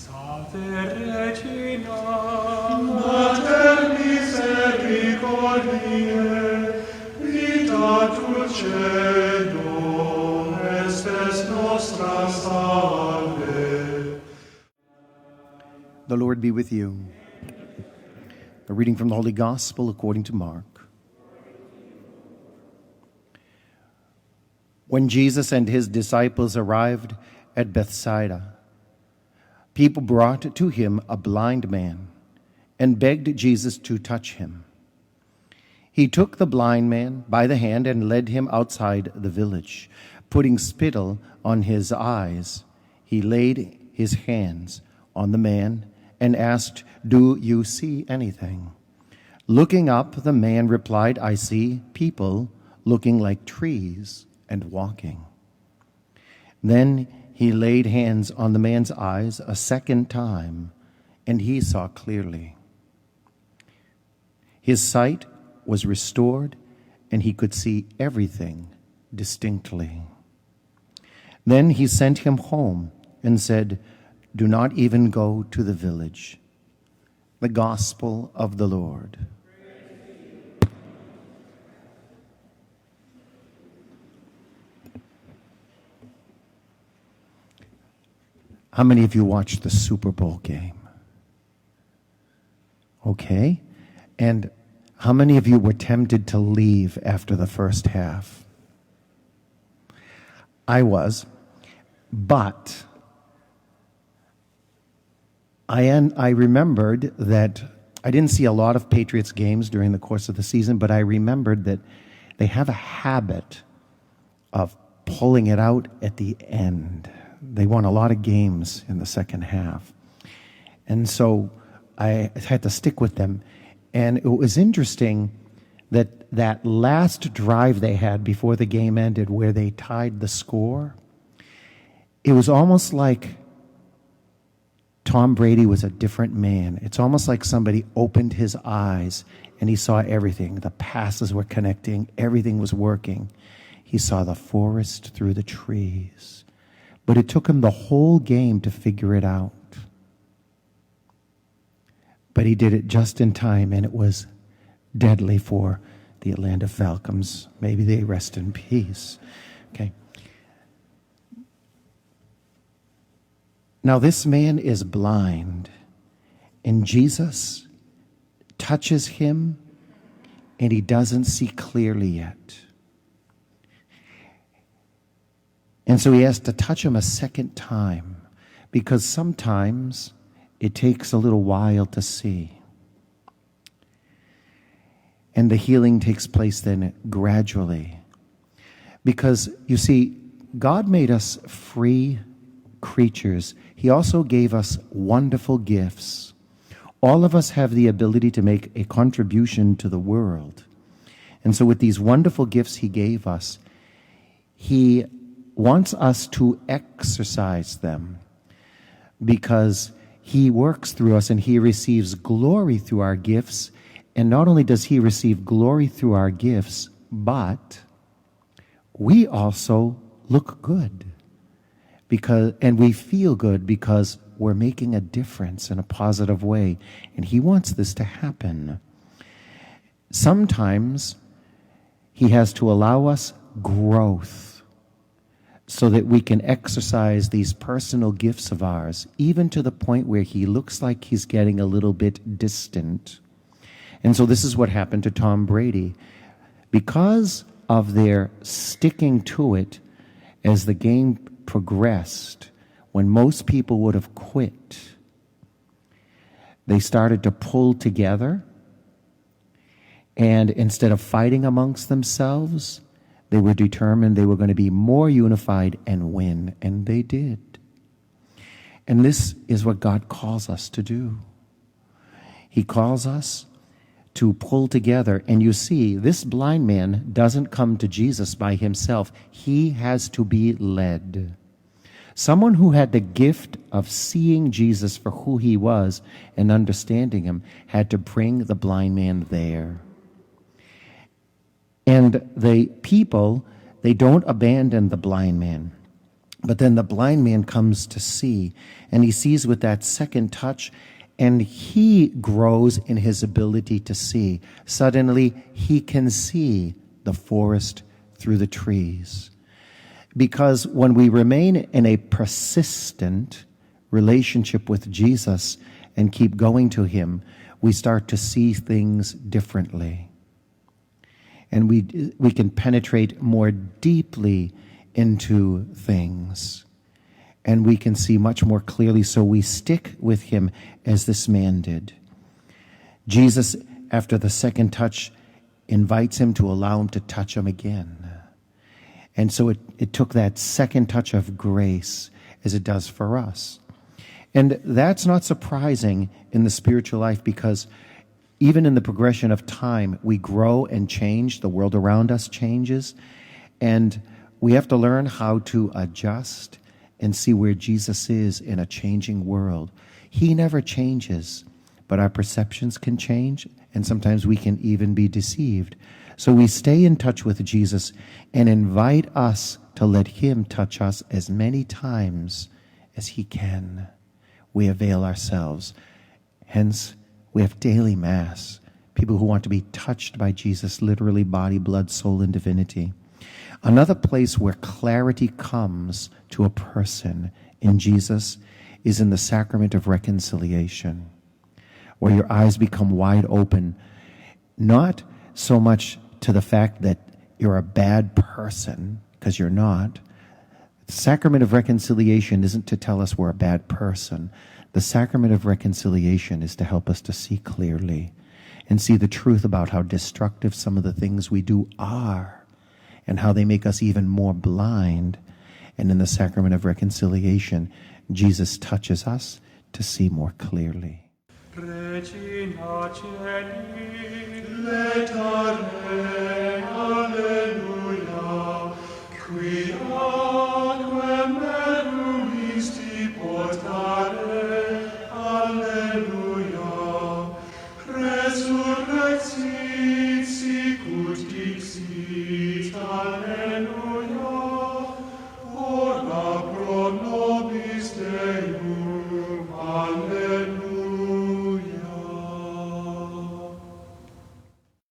Salve Regina, Mater misericordiae, vita dulcedo, estes nostra salve. The Lord be with you. A reading from the Holy Gospel according to Mark. When Jesus and his disciples arrived at Bethsaida, people brought to him a blind man and begged Jesus to touch him. He took the blind man by the hand and led him outside the village. Putting spittle on his eyes, he laid his hands on the man and asked, "Do you see anything?" Looking up, the man replied, "I see people looking like trees and walking." Then he laid hands on the man's eyes a second time, and he saw clearly. His sight was restored, and he could see everything distinctly. Then he sent him home and said, "Do not even go to the village." The Gospel of the Lord. How many of you watched the Super Bowl game? Okay. And how many of you were tempted to leave after the first half? I was. But I remembered that I didn't see a lot of Patriots games during the course of the season, but I remembered that they have a habit of pulling it out at the end. They won a lot of games in the second half. And so I had to stick with them. And it was interesting that that last drive they had before the game ended where they tied the score, it was almost like Tom Brady was a different man. It's almost like somebody opened his eyes and he saw everything. The passes were connecting. Everything was working. He saw the forest through the trees. But it took him the whole game to figure it out. But he did it just in time, and it was deadly for the Atlanta Falcons. Maybe they rest in peace. Okay. Now this man is blind, and Jesus touches him, and he doesn't see clearly yet. And so he has to touch him a second time, because sometimes it takes a little while to see. And the healing takes place then gradually. Because, you see, God made us free creatures. He also gave us wonderful gifts. All of us have the ability to make a contribution to the world. And so with these wonderful gifts he gave us, he wants us to exercise them, because he works through us and he receives glory through our gifts. And not only does he receive glory through our gifts, but we also look good and we feel good because we're making a difference in a positive way. And he wants this to happen. Sometimes he has to allow us growth, so that we can exercise these personal gifts of ours, even to the point where he looks like he's getting a little bit distant. And so this is what happened to Tom Brady. Because of their sticking to it as the game progressed, when most people would have quit, they started to pull together. And instead of fighting amongst themselves, they were determined they were going to be more unified and win, and they did. And this is what God calls us to do. He calls us to pull together. And you see, this blind man doesn't come to Jesus by himself. He has to be led. Someone who had the gift of seeing Jesus for who he was and understanding him had to bring the blind man there. And the people, they don't abandon the blind man. But then the blind man comes to see, and he sees with that second touch, and he grows in his ability to see. Suddenly, he can see the forest through the trees. Because when we remain in a persistent relationship with Jesus and keep going to him, we start to see things differently. And we can penetrate more deeply into things. And we can see much more clearly, so we stick with him as this man did. Jesus, after the second touch, invites him to allow him to touch him again. And so it took that second touch of grace as it does for us. And that's not surprising in the spiritual life, because even in the progression of time, we grow and change. The world around us changes. And we have to learn how to adjust and see where Jesus is in a changing world. He never changes, but our perceptions can change, and sometimes we can even be deceived. So we stay in touch with Jesus and invite us to let him touch us as many times as he can. We avail ourselves. Hence, we have daily Mass, people who want to be touched by Jesus, literally body, blood, soul, and divinity. Another place where clarity comes to a person in Jesus is in the sacrament of reconciliation, where your eyes become wide open, not so much to the fact that you're a bad person, because you're not. The sacrament of reconciliation isn't to tell us we're a bad person. The sacrament of reconciliation is to help us to see clearly and see the truth about how destructive some of the things we do are, and how they make us even more blind. And in the sacrament of reconciliation, Jesus touches us to see more clearly. Regina Celi, let our